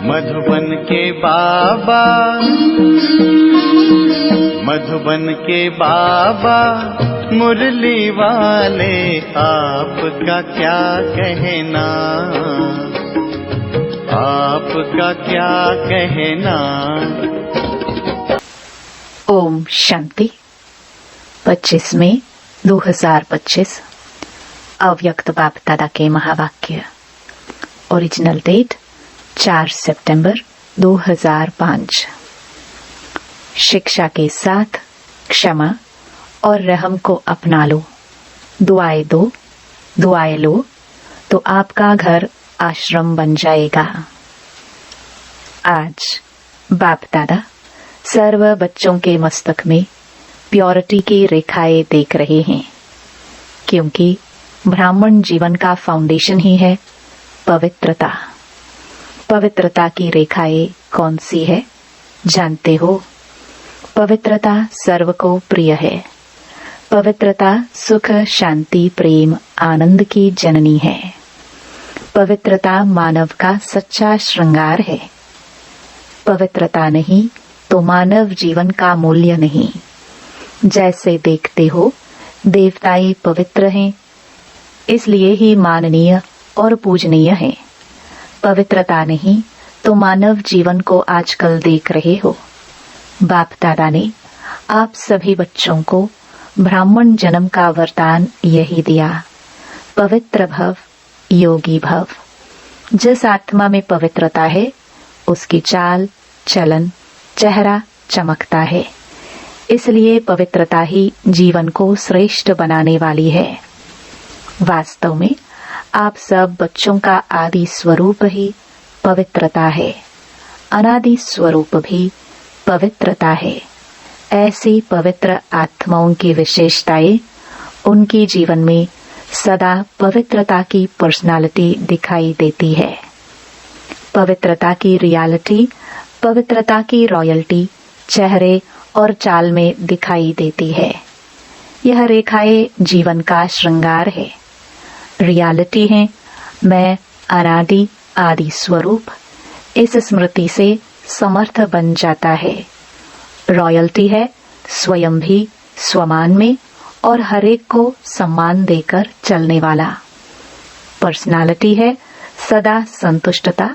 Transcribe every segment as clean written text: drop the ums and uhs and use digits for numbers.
मधुबन के बाबा, मधुबन के बाबा मुरली वाले, आपका क्या कहना, आपका क्या कहना। ओम शांति। 25 मई 2025 अव्यक्त बाप दादा के महावाक्य। ओरिजिनल डेट 4 सितंबर 2005। शिक्षा के साथ क्षमा और रहम को अपना लो। दुआएं दो, दुआएं लो तो आपका घर आश्रम बन जाएगा। आज बाप दादा सर्व बच्चों के मस्तक में प्योरिटी की रेखाएं देख रहे हैं, क्योंकि ब्राह्मण जीवन का फाउंडेशन ही है पवित्रता। पवित्रता की रेखाएं कौन सी है जानते हो? पवित्रता सर्व को प्रिय है। पवित्रता सुख, शांति, प्रेम, आनंद की जननी है। पवित्रता मानव का सच्चा श्रृंगार है। पवित्रता नहीं तो मानव जीवन का मूल्य नहीं। जैसे देखते हो देवताएं पवित्र हैं, इसलिए ही माननीय और पूजनीय हैं। पवित्रता नहीं तो मानव जीवन को आजकल देख रहे हो। बाप दादा ने आप सभी बच्चों को ब्राह्मण जन्म का वरदान यही दिया, पवित्र भव, योगी भव। जिस आत्मा में पवित्रता है उसकी चाल, चलन, चेहरा चमकता है। इसलिए पवित्रता ही जीवन को श्रेष्ठ बनाने वाली है। वास्तव में आप सब बच्चों का आदि स्वरूप ही पवित्रता है, अनादि स्वरूप भी पवित्रता है। ऐसी पवित्र आत्माओं की विशेषताएं उनके जीवन में सदा पवित्रता की पर्सनालिटी दिखाई देती है। पवित्रता की रियलिटी, पवित्रता की रॉयल्टी चेहरे और चाल में दिखाई देती है। यह रेखाएं जीवन का श्रृंगार है। रियलिटी है मैं अनादि आदि स्वरूप, इस स्मृति से समर्थ बन जाता है। रॉयल्टी है स्वयं भी स्वमान में और हरेक को सम्मान देकर चलने वाला। पर्सनालिटी है सदा संतुष्टता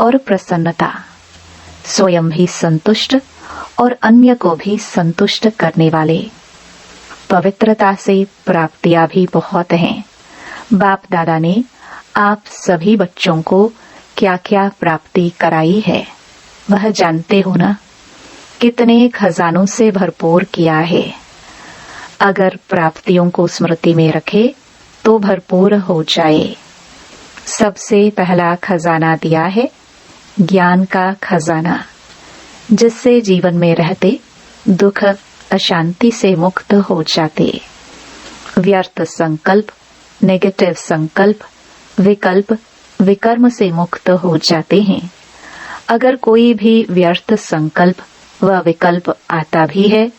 और प्रसन्नता, स्वयं भी संतुष्ट और अन्य को भी संतुष्ट करने वाले। पवित्रता से प्राप्तियां भी बहुत हैं। बाप दादा ने आप सभी बच्चों को क्या क्या प्राप्ति कराई है वह जानते हो ना? कितने खजानों से भरपूर किया है। अगर प्राप्तियों को स्मृति में रखे तो भरपूर हो जाए। सबसे पहला खजाना दिया है ज्ञान का खजाना, जिससे जीवन में रहते दुख, अशांति से मुक्त हो जाते। व्यर्थ संकल्प, नेगेटिव संकल्प, विकल्प, विकर्म से मुक्त हो जाते हैं। अगर कोई भी व्यर्थ संकल्प व विकल्प आता भी है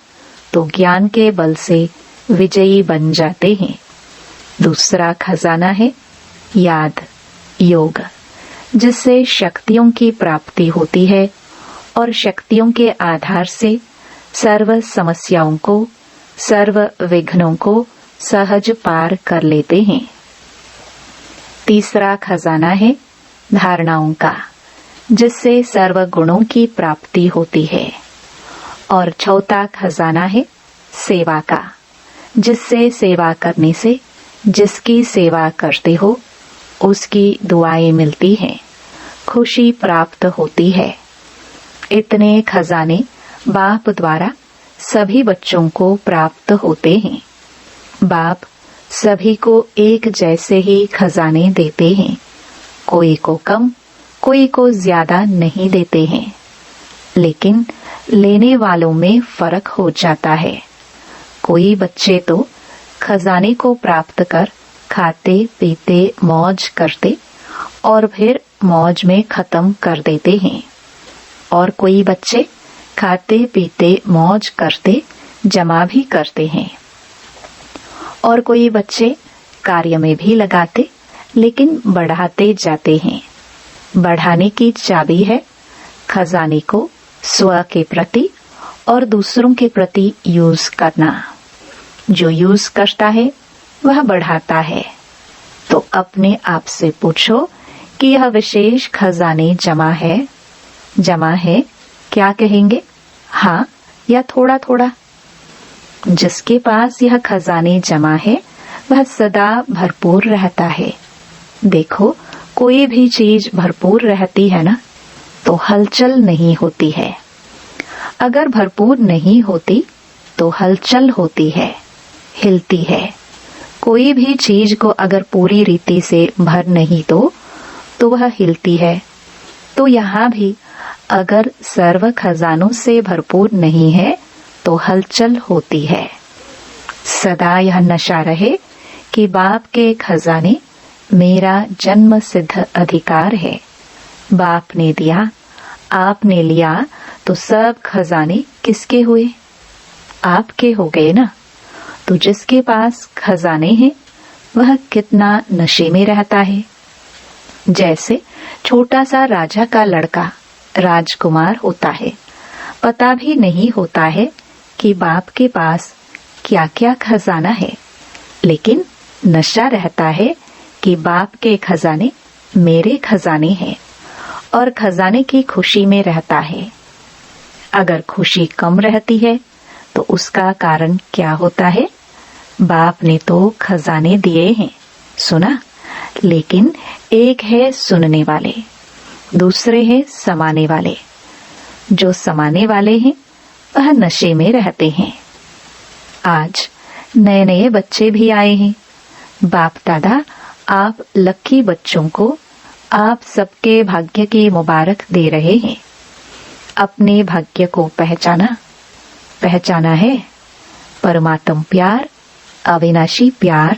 तो ज्ञान के बल से विजयी बन जाते हैं। दूसरा खजाना है याद, योग, जिससे शक्तियों की प्राप्ति होती है और शक्तियों के आधार से सर्व समस्याओं को, सर्व विघ्नों को सहज पार कर लेते हैं। तीसरा खजाना है धारणाओं का, जिससे सर्व गुणों की प्राप्ति होती है। और चौथा खजाना है सेवा का, जिससे सेवा करने से जिसकी सेवा करते हो उसकी दुआएं मिलती हैं, खुशी प्राप्त होती है। इतने खजाने बाप द्वारा सभी बच्चों को प्राप्त होते हैं। बाप सभी को एक जैसे ही खजाने देते हैं, कोई को कम, कोई को ज्यादा नहीं देते हैं, लेकिन लेने वालों में फर्क हो जाता है। कोई बच्चे तो खजाने को प्राप्त कर खाते पीते मौज करते और फिर मौज में खत्म कर देते हैं, और कोई बच्चे खाते पीते मौज करते जमा भी करते हैं, और कोई बच्चे कार्य में भी लगाते लेकिन बढ़ाते जाते हैं। बढ़ाने की चाबी है खजाने को स्व के प्रति और दूसरों के प्रति यूज करना। जो यूज करता है वह बढ़ाता है। तो अपने आप से पूछो कि यह विशेष खजाने जमा है? जमा है क्या कहेंगे, हाँ या थोड़ा थोड़ा? जिसके पास यह खजाने जमा है वह सदा भरपूर रहता है। देखो, कोई भी चीज भरपूर रहती है ना, तो हलचल नहीं होती है। अगर भरपूर नहीं होती तो हलचल होती है, हिलती है। कोई भी चीज को अगर पूरी रीति से भर नहीं दो तो वह हिलती है। तो यहाँ भी अगर सर्व खजानों से भरपूर नहीं है तो हलचल होती है। सदा यह नशा रहे कि बाप के खजाने मेरा जन्म सिद्ध अधिकार है। बाप ने दिया, आपने लिया, तो सब खजाने किसके हुए? आपके हो गए ना। तो जिसके पास खजाने हैं वह कितना नशे में रहता है। जैसे छोटा सा राजा का लड़का राजकुमार होता है, पता भी नहीं होता है कि बाप के पास क्या क्या खजाना है, लेकिन नशा रहता है कि बाप के खजाने मेरे खजाने हैं और खजाने की खुशी में रहता है। अगर खुशी कम रहती है तो उसका कारण क्या होता है? बाप ने तो खजाने दिए हैं, सुना, लेकिन एक है सुनने वाले, दूसरे हैं समाने वाले। जो समाने वाले हैं वह नशे में रहते हैं। आज नए नए बच्चे भी आए हैं। बाप दादा आप लक्की बच्चों को आप सबके भाग्य की मुबारक दे रहे हैं। अपने भाग्य को पहचाना है। परमात्म प्यार, अविनाशी प्यार,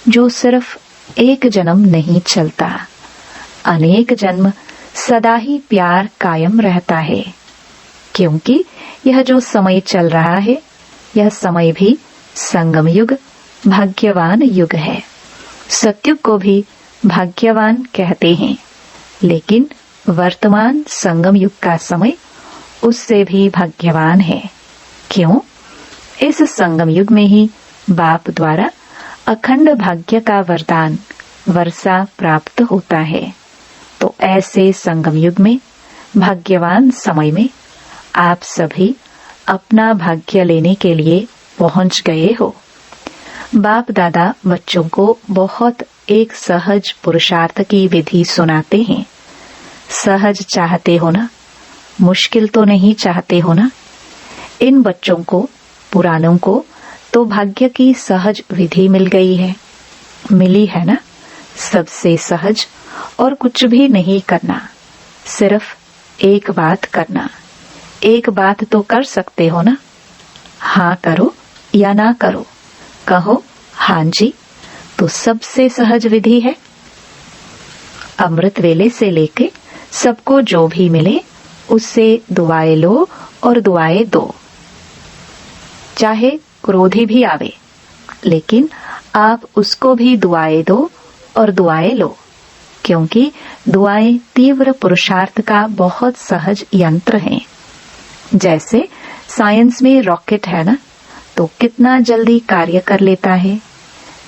जो सिर्फ एक जन्म नहीं चलता, अनेक जन्म सदा ही प्यार कायम रहता है। क्योंकि यह जो समय चल रहा है यह समय भी संगम युग, भाग्यवान युग है। सत्युग को भी भाग्यवान कहते हैं, लेकिन वर्तमान संगम युग का समय उससे भी भाग्यवान है। क्यों? इस संगम युग में ही बाप द्वारा अखंड भाग्य का वरदान वर्षा प्राप्त होता है। तो ऐसे संगम युग में, भाग्यवान समय में आप सभी अपना भाग्य लेने के लिए पहुंच गए हो। बाप दादा बच्चों को बहुत एक सहज पुरुषार्थ की विधि सुनाते हैं। सहज चाहते हो ना? मुश्किल तो नहीं चाहते हो ना? इन बच्चों को, पुरानों को तो भाग्य की सहज विधि मिल गई है, मिली है ना? सबसे सहज, और कुछ भी नहीं करना, सिर्फ एक बात करना। एक बात तो कर सकते हो ना? हाँ करो या ना करो, कहो हाँ जी, तो सबसे सहज विधि है। अमृत वेले से लेके सबको जो भी मिले उससे दुआएं लो और दुआएं दो। चाहे क्रोधी भी आवे, लेकिन आप उसको भी दुआएं दो और दुआएं लो, क्योंकि दुआएं तीव्र पुरुषार्थ का बहुत सहज यंत्र हैं। जैसे साइंस में रॉकेट है ना, तो कितना जल्दी कार्य कर लेता है।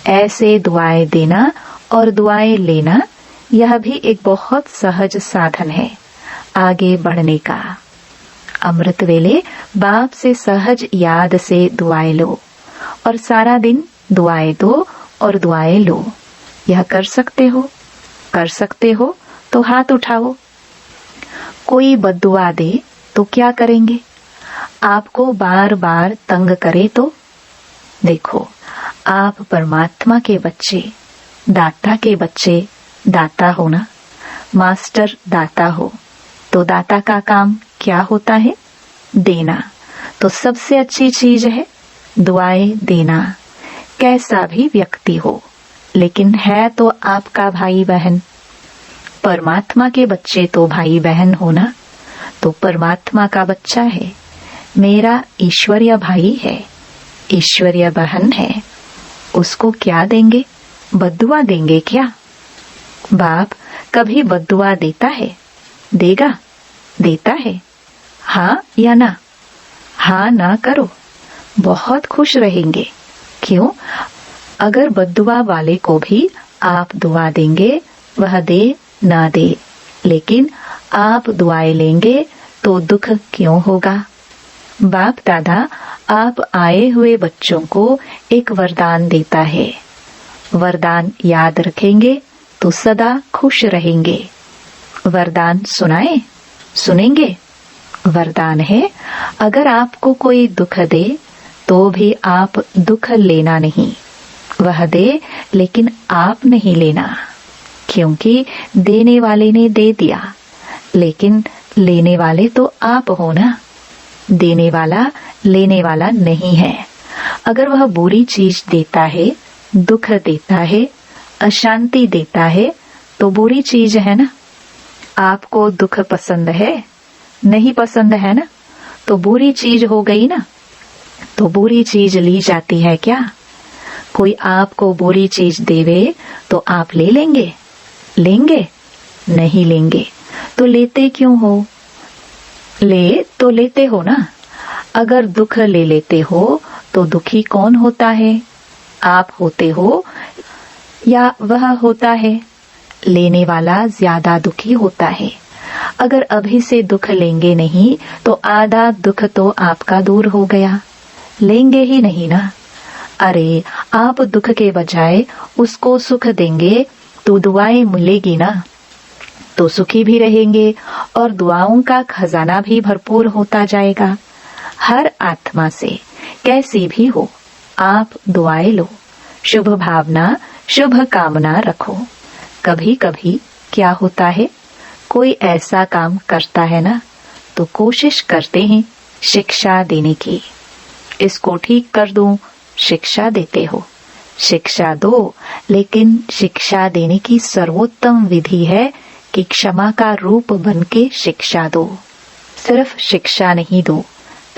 ऐसे दुआएं देना और दुआएं लेना, यह भी एक बहुत सहज साधन है आगे बढ़ने का। अमृत वेले बाप से सहज याद से दुआएं लो और सारा दिन दुआएं दो और दुआएं लो। यह कर सकते हो? कर सकते हो तो हाथ उठाओ। कोई बद्दुआ दे तो क्या करेंगे? आपको बार बार तंग करे तो? देखो, आप परमात्मा के बच्चे, दाता के बच्चे, दाता हो ना, मास्टर दाता हो, तो दाता का काम क्या होता है? देना। तो सबसे अच्छी चीज है दुआएं देना। कैसा भी व्यक्ति हो, लेकिन है तो आपका भाई बहन। परमात्मा के बच्चे तो भाई बहन हो ना, तो परमात्मा का बच्चा है, मेरा ईश्वरीय भाई है, ईश्वरीय बहन है। उसको क्या देंगे? बद्दुआ देंगे क्या? बाप कभी बद्दुआ देता है? देगा? देता है? हाँ या ना? हाँ ना करो, बहुत खुश रहेंगे। क्यों? अगर बद्दुआ वाले को भी आप दुआ देंगे, वह दे ना दे, लेकिन आप दुआएं लेंगे तो दुख क्यों होगा? बाप दादा आप आए हुए बच्चों को एक वरदान देता है। वरदान याद रखेंगे तो सदा खुश रहेंगे। वरदान सुनाए? सुनेंगे? वरदान है, अगर आपको कोई दुख दे तो भी आप दुख लेना नहीं। वह दे लेकिन आप नहीं लेना, क्योंकि देने वाले ने दे दिया, लेकिन लेने वाले तो आप हो ना। देने वाला लेने वाला नहीं है। अगर वह बुरी चीज देता है, दुख देता है, अशांति देता है, तो बुरी चीज है ना। आपको दुख पसंद है? नहीं पसंद है ना, तो बुरी चीज हो गई ना। तो बुरी चीज ली जाती है क्या? कोई आपको बुरी चीज देवे तो आप ले लेंगे? लेंगे? नहीं लेंगे। तो लेते क्यों हो? ले तो लेते हो ना। अगर दुख ले लेते हो तो दुखी कौन होता है? आप होते हो या वह होता है? लेने वाला ज्यादा दुखी होता है। अगर अभी से दुख लेंगे नहीं तो आधा दुख तो आपका दूर हो गया। लेंगे ही नहीं ना। अरे आप दुख के बजाय उसको सुख देंगे तो दुआएं मिलेगी ना, तो सुखी भी रहेंगे और दुआओं का खजाना भी भरपूर होता जाएगा। हर आत्मा से कैसी भी हो, आप दुआएं लो, शुभ भावना शुभ कामना रखो। कभी कभी क्या होता है, कोई ऐसा काम करता है ना, तो कोशिश करते हैं शिक्षा देने की। इसको ठीक कर दूं, शिक्षा देते हो। शिक्षा दो, लेकिन शिक्षा देने की सर्वोत्तम विधि है कि क्षमा का रूप बनके शिक्षा दो। सिर्फ शिक्षा नहीं दो,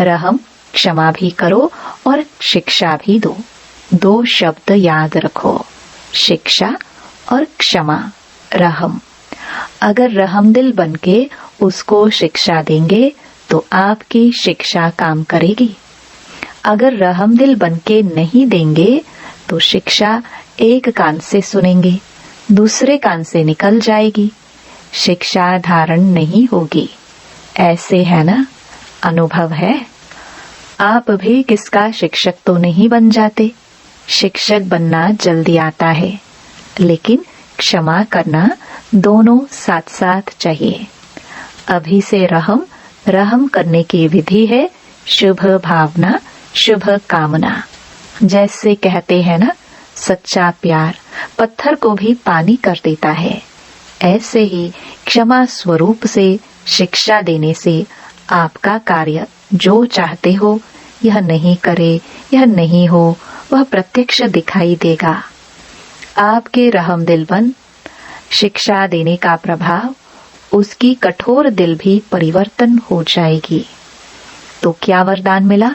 रहम क्षमा भी करो और शिक्षा भी दो। दो शब्द याद रखो, शिक्षा और क्षमा, रहम। अगर रहमदिल बनके उसको शिक्षा देंगे तो आपकी शिक्षा काम करेगी। अगर रहमदिल बनके नहीं देंगे तो शिक्षा एक कान से सुनेंगे, दूसरे कान से निकल जाएगी, शिक्षा धारण नहीं होगी। ऐसे है ना, अनुभव है। आप भी किसका शिक्षक तो नहीं बन जाते। शिक्षक बनना जल्दी आता है, लेकिन क्षमा करना दोनों साथ साथ चाहिए। अभी से रहम करने की विधि है शुभ भावना शुभ कामना। जैसे कहते हैं ना, सच्चा प्यार पत्थर को भी पानी कर देता है। ऐसे ही क्षमा स्वरूप से शिक्षा देने से आपका कार्य जो चाहते हो, यह नहीं करे, यह नहीं हो, वह प्रत्यक्ष दिखाई देगा। आपके रहमदिल बन शिक्षा देने का प्रभाव, उसकी कठोर दिल भी परिवर्तन हो जाएगी। तो क्या वरदान मिला?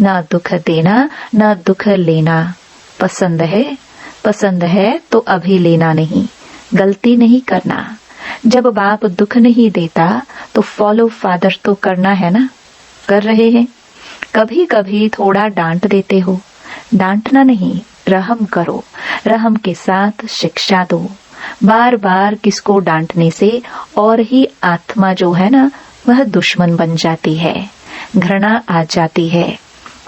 ना दुख देना, ना दुख लेना। पसंद है तो अभी लेना नहीं, गलती नहीं करना। जब बाप दुख नहीं देता तो फॉलो फादर तो करना है ना, कर रहे हैं। कभी कभी थोड़ा डांट देते हो, डांटना नहीं, रहम करो, रहम के साथ शिक्षा दो। बार बार किसको डांटने से और ही आत्मा जो है ना, वह दुश्मन बन जाती है, घृणा आ जाती है।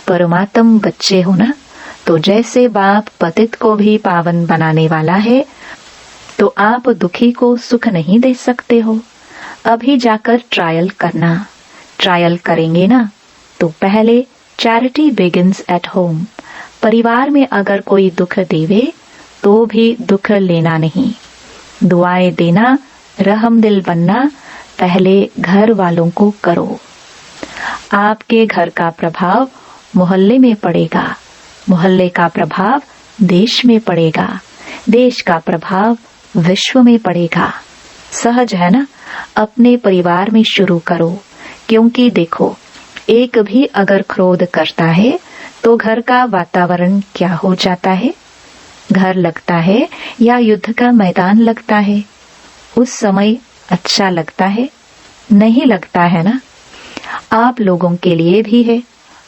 परमात्म बच्चे हो ना, तो जैसे बाप पतित को भी पावन बनाने वाला है, तो आप दुखी को सुख नहीं दे सकते हो। अभी जाकर ट्रायल करना। ट्रायल करेंगे ना, तो पहले चैरिटी बिगिंस एट होम। परिवार में अगर कोई दुख देवे तो भी दुख लेना नहीं। दुआएं देना, रहमदिल बनना पहले घर वालों को करो। आपके घर का प्रभाव मोहल्ले में पड़ेगा, मोहल्ले का प्रभाव देश में पड़ेगा, देश का प्रभाव विश्व में पड़ेगा। सहज है ना, अपने परिवार में शुरू करो। क्योंकि देखो, एक भी अगर क्रोध करता है तो घर का वातावरण क्या हो जाता है? घर लगता है या युद्ध का मैदान लगता है? उस समय अच्छा लगता है? नहीं लगता है ना? आप लोगों के लिए भी है।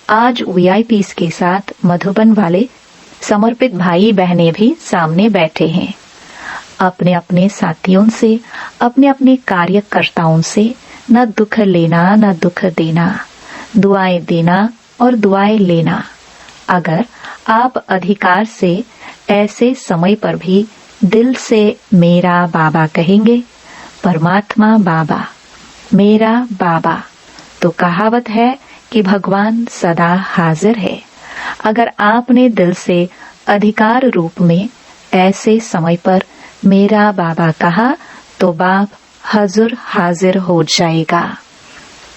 आज वीआईपीस के साथ मधुबन वाले समर्पित भाई बहनें भी सामने बैठे हैं। अपने अपने साथियों से, अपने अपने कार्यकर्ताओं से न दुख लेना न दुख देना, दुआएं देना और दुआएं लेना। अगर आप अधिकार से ऐसे समय पर भी दिल से मेरा बाबा कहेंगे, परमात्मा बाबा, मेरा बाबा, तो कहावत है कि भगवान सदा हाजिर है। अगर आपने दिल से अधिकार रूप में ऐसे समय पर मेरा बाबा कहा तो बाप हजूर हाजिर हो जाएगा।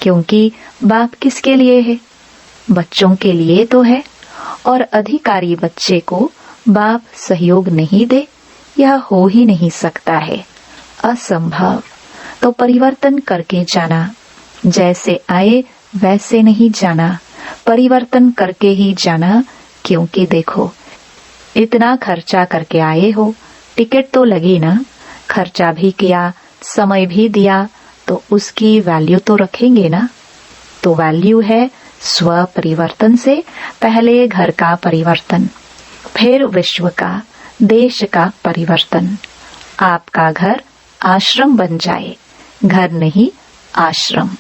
क्योंकि बाप किसके लिए है? बच्चों के लिए तो है। और अधिकारी बच्चे को बाप सहयोग नहीं दे, यह हो ही नहीं सकता है, असंभव। तो परिवर्तन करके जाना, जैसे आए वैसे नहीं जाना, परिवर्तन करके ही जाना। क्योंकि देखो, इतना खर्चा करके आए हो, टिकट तो लगी ना, खर्चा भी किया, समय भी दिया, तो उसकी वैल्यू तो रखेंगे ना। तो वैल्यू है स्व परिवर्तन से पहले घर का परिवर्तन, फिर विश्व का, देश का परिवर्तन। आपका घर आश्रम बन जाए, घर नहीं आश्रम।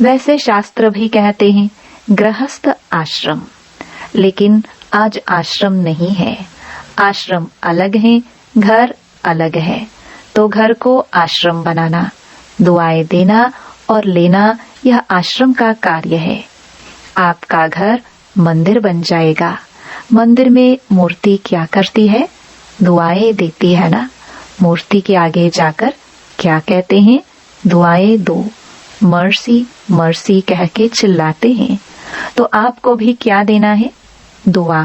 वैसे शास्त्र भी कहते हैं गृहस्थ आश्रम, लेकिन आज आश्रम नहीं है। आश्रम अलग है, घर अलग है। तो घर को आश्रम बनाना, दुआएं देना और लेना, यह आश्रम का कार्य है। आपका घर मंदिर बन जाएगा। मंदिर में मूर्ति क्या करती है? दुआएं देती है ना। मूर्ति के आगे जाकर क्या कहते हैं? दुआएं दो, मर्सी मर्सी कह के चिल्लाते हैं। तो आपको भी क्या देना है? दुआ,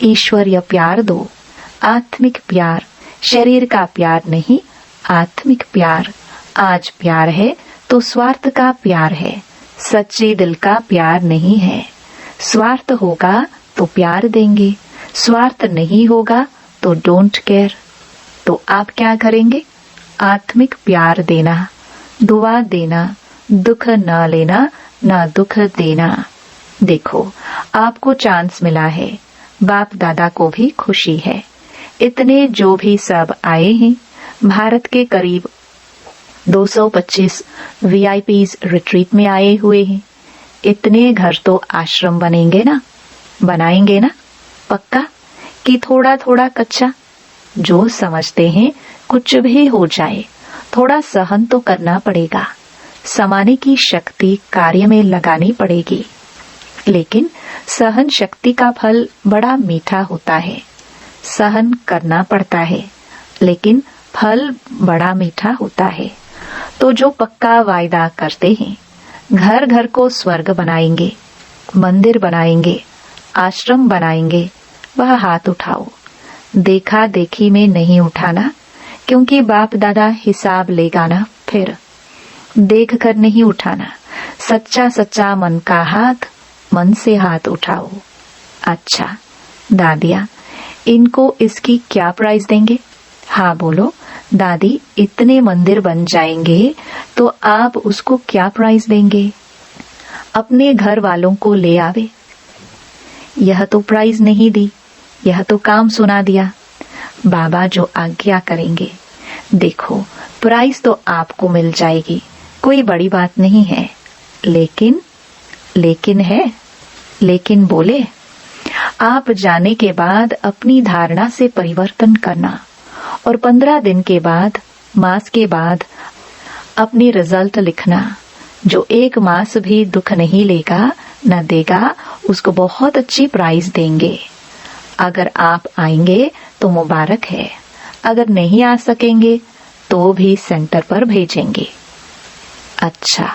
ईश्वरीय प्यार दो, आत्मिक प्यार, शरीर का प्यार नहीं, आत्मिक प्यार। आज प्यार है तो स्वार्थ का प्यार है, सच्चे दिल का प्यार नहीं है। स्वार्थ होगा तो प्यार देंगे, स्वार्थ नहीं होगा तो डोंट केयर। तो आप क्या करेंगे? आत्मिक प्यार देना, दुआ देना, दुख न लेना, ना दुख देना। देखो, आपको चांस मिला है, बाप दादा को भी खुशी है। इतने जो भी सब आए हैं, भारत के करीब 225 वीआईपीज रिट्रीट में आए हुए हैं। इतने घर तो आश्रम बनेंगे ना, बनाएंगे ना? पक्का कि थोड़ा थोड़ा कच्चा? जो समझते हैं कुछ भी हो जाए, थोड़ा सहन तो करना पड़ेगा। समाने की शक्ति कार्य में लगानी पड़ेगी। लेकिन सहन शक्ति का फल बड़ा मीठा होता है। सहन करना पड़ता है, लेकिन फल बड़ा मीठा होता है। तो जो पक्का वायदा करते हैं, घर घर को स्वर्ग बनाएंगे, मंदिर बनाएंगे, आश्रम बनाएंगे, वह हाथ उठाओ। देखा देखी में नहीं उठाना, क्योंकि बाप दादा हिसाब लेगा ना। फिर देख कर नहीं उठाना, सच्चा सच्चा मन का हाथ, मन से हाथ उठाओ। अच्छा दादिया, इनको इसकी क्या प्राइस देंगे? हाँ बोलो दादी, इतने मंदिर बन जाएंगे तो आप उसको क्या प्राइस देंगे? अपने घर वालों को ले आवे। यह तो प्राइस नहीं दी, यह तो काम सुना दिया। बाबा जो आज्ञा करेंगे। देखो, प्राइस तो आपको मिल जाएगी, कोई बड़ी बात नहीं है। लेकिन है, लेकिन बोले, आप जाने के बाद अपनी धारणा से परिवर्तन करना और 15 दिन के बाद, मास के बाद अपनी रिजल्ट लिखना। जो 1 मास भी दुख नहीं लेगा न देगा, उसको बहुत अच्छी प्राइज देंगे। अगर आप आएंगे तो मुबारक है, अगर नहीं आ सकेंगे तो भी सेंटर पर भेजेंगे। अच्छा,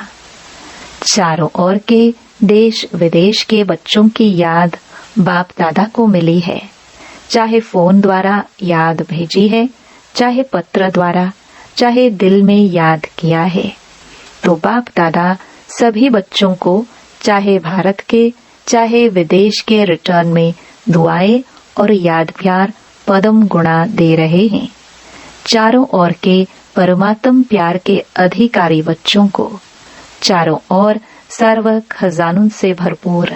चारों ओर के देश विदेश के बच्चों की याद बाप दादा को मिली है। चाहे फोन द्वारा याद भेजी है, चाहे पत्र द्वारा, चाहे दिल में याद किया है। तो बाप दादा सभी बच्चों को, चाहे भारत के चाहे विदेश के रिटर्न में दुआएं और याद प्यार पदम गुणा दे रहे हैं। चारों ओर के परमात्म प्यार के अधिकारी बच्चों को चारों ओर सर्व खजानों से भरपूर,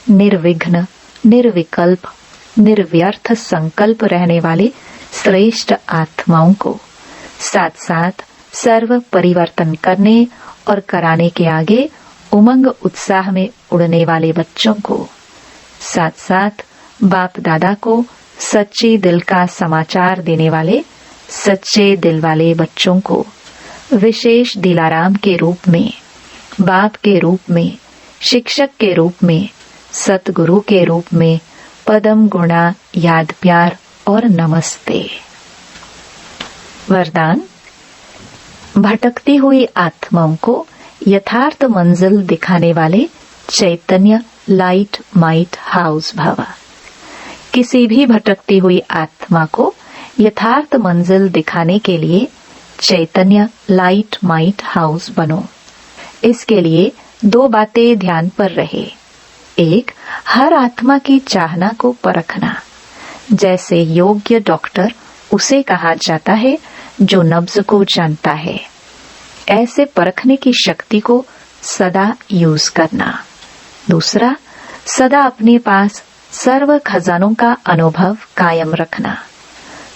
निर्विघ्न, निर्विकल्प, निर्व्यर्थ संकल्प रहने वाले श्रेष्ठ आत्माओं को, साथ साथ सर्व परिवर्तन करने और कराने के आगे उमंग उत्साह में उड़ने वाले बच्चों को, साथ साथ बाप दादा को सच्चे दिल का समाचार देने वाले सच्चे दिल वाले बच्चों को विशेष दिलाराम के रूप में, बाप के रूप में, शिक्षक के रूप में, सतगुरु के रूप में पदम गुणा याद प्यार और नमस्ते। वरदान। भटकती हुई आत्माओं को यथार्थ मंजिल दिखाने वाले चैतन्य लाइट माइट हाउस भव। किसी भी भटकती हुई आत्मा को यथार्थ मंजिल दिखाने के लिए चैतन्य लाइट माइट हाउस बनो। इसके लिए दो बातें ध्यान पर रहे। एक, हर आत्मा की चाहना को परखना। जैसे योग्य डॉक्टर उसे कहा जाता है जो नब्ज को जानता है, ऐसे परखने की शक्ति को सदा यूज करना। दूसरा, सदा अपने पास सर्व खजानों का अनुभव कायम रखना।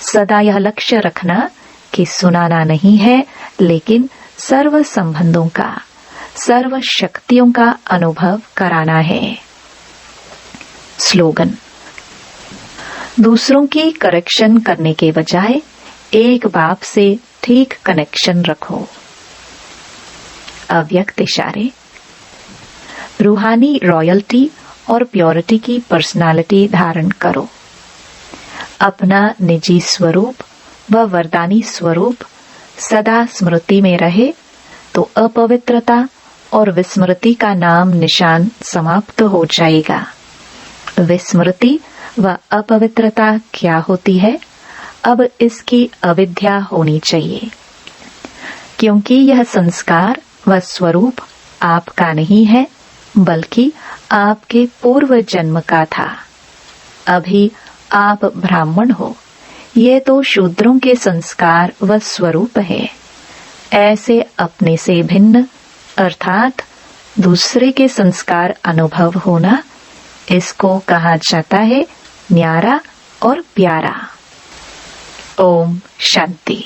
सदा यह लक्ष्य रखना कि सुनाना नहीं है, लेकिन सर्व संबंधों का, सर्व शक्तियों का अनुभव कराना है। स्लोगन। दूसरों की करेक्शन करने के बजाय एक बाप से ठीक कनेक्शन रखो। अव्यक्त इशारे। रूहानी रॉयल्टी और प्योरिटी की पर्सनालिटी धारण करो। अपना निजी स्वरूप व वरदानी स्वरूप सदा स्मृति में रहे तो अपवित्रता और विस्मृति का नाम निशान समाप्त हो जाएगा। विस्मृति व अपवित्रता क्या होती है? अब इसकी अविद्या होनी चाहिए, क्योंकि यह संस्कार व स्वरूप आपका नहीं है, बल्कि आपके पूर्व जन्म का था। अभी आप ब्राह्मण हो, ये तो शूद्रों के संस्कार व स्वरूप है। ऐसे अपने से भिन्न अर्थात दूसरे के संस्कार अनुभव होना, इसको कहा जाता है न्यारा और प्यारा। ओम शांति।